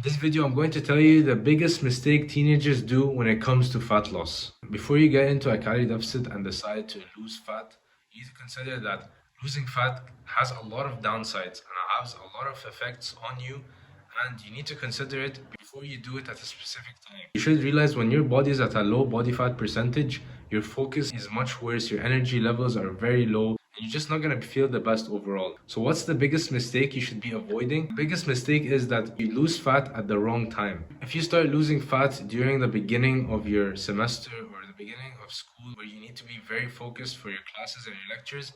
In this video, I'm going to tell you the biggest mistake teenagers do when it comes to fat loss. Before you get into a calorie deficit and decide to lose fat, you need to consider that losing fat has a lot of downsides and has a lot of effects on you, and you need to consider it before you do it at a specific time. You should realize when your body is at a low body fat percentage, your focus is much worse, your energy levels are very low, and you're just not going to feel the best overall. So what's the biggest mistake you should be avoiding? The biggest mistake is that you lose fat at the wrong time. If you start losing fat during the beginning of your semester or the beginning of school, where you need to be very focused for your classes and your lectures,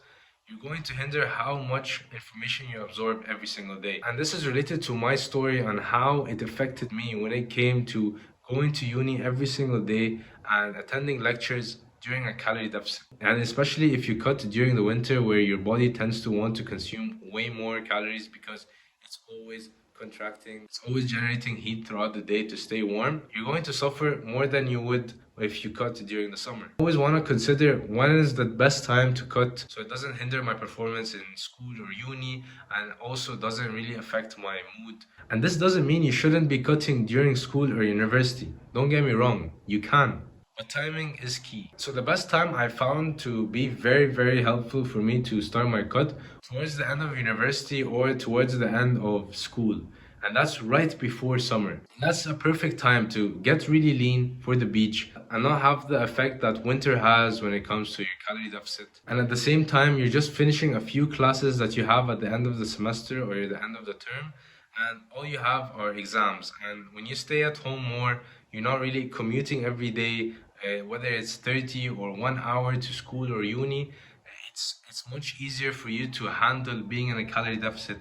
you're going to hinder how much information you absorb every single day. And this is related to my story on how it affected me when it came to going to uni every single day and attending lectures during a calorie deficit. And especially if you cut during the winter, where your body tends to want to consume way more calories because it's always contracting, it's always generating heat throughout the day to stay warm, you're going to suffer more than you would if you cut during the summer. I always want to consider when is the best time to cut so it doesn't hinder my performance in school or uni, and also doesn't really affect my mood. And this doesn't mean you shouldn't be cutting during school or university. Don't get me wrong, you can. But timing is key. So the best time I found to be very helpful for me to start my cut towards the end of university or towards the end of school. And that's right before summer. That's a perfect time to get really lean for the beach and not have the effect that winter has when it comes to your calorie deficit. And at the same time, you're just finishing a few classes that you have at the end of the semester or at the end of the term, and all you have are exams. And when you stay at home more, you're not really commuting every day, whether it's 30 or 1 hour to school or uni. It's much easier for you to handle being in a calorie deficit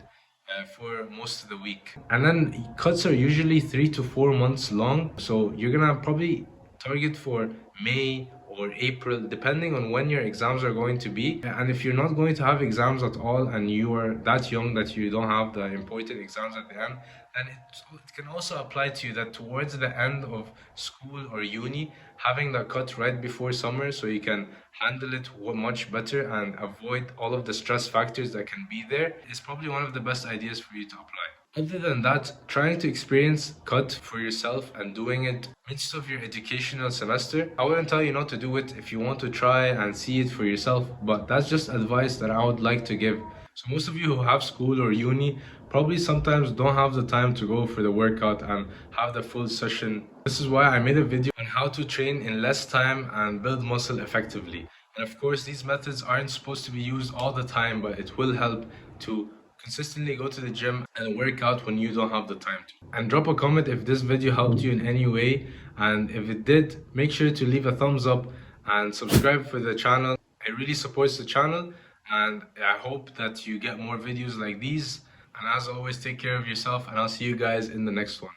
for most of the week. And then cuts are usually 3 to 4 months long, so you're gonna probably target for May or April, depending on when your exams are going to be. And if you're not going to have exams at all and you are that young that you don't have the important exams at the end, then it can also apply to you that towards the end of school or uni, having that cut right before summer so you can handle it much better and avoid all of the stress factors that can be there is probably one of the best ideas for you to apply. Other than that, trying to experience cut for yourself and doing it midst of your educational semester, I wouldn't tell you not to do it if you want to try and see it for yourself, but that's just advice that I would like to give. So most of you who have school or uni probably sometimes don't have the time to go for the workout and have the full session. This is why I made a video on how to train in less time and build muscle effectively. And of course, these methods aren't supposed to be used all the time, but it will help to consistently go to the gym and work out when you don't have the time to. And drop a comment if this video helped you in any way, and if it did, make sure to leave a thumbs up and subscribe for the channel. It really supports the channel, and I hope that you get more videos like these. And as always, take care of yourself, and I'll see you guys in the next one.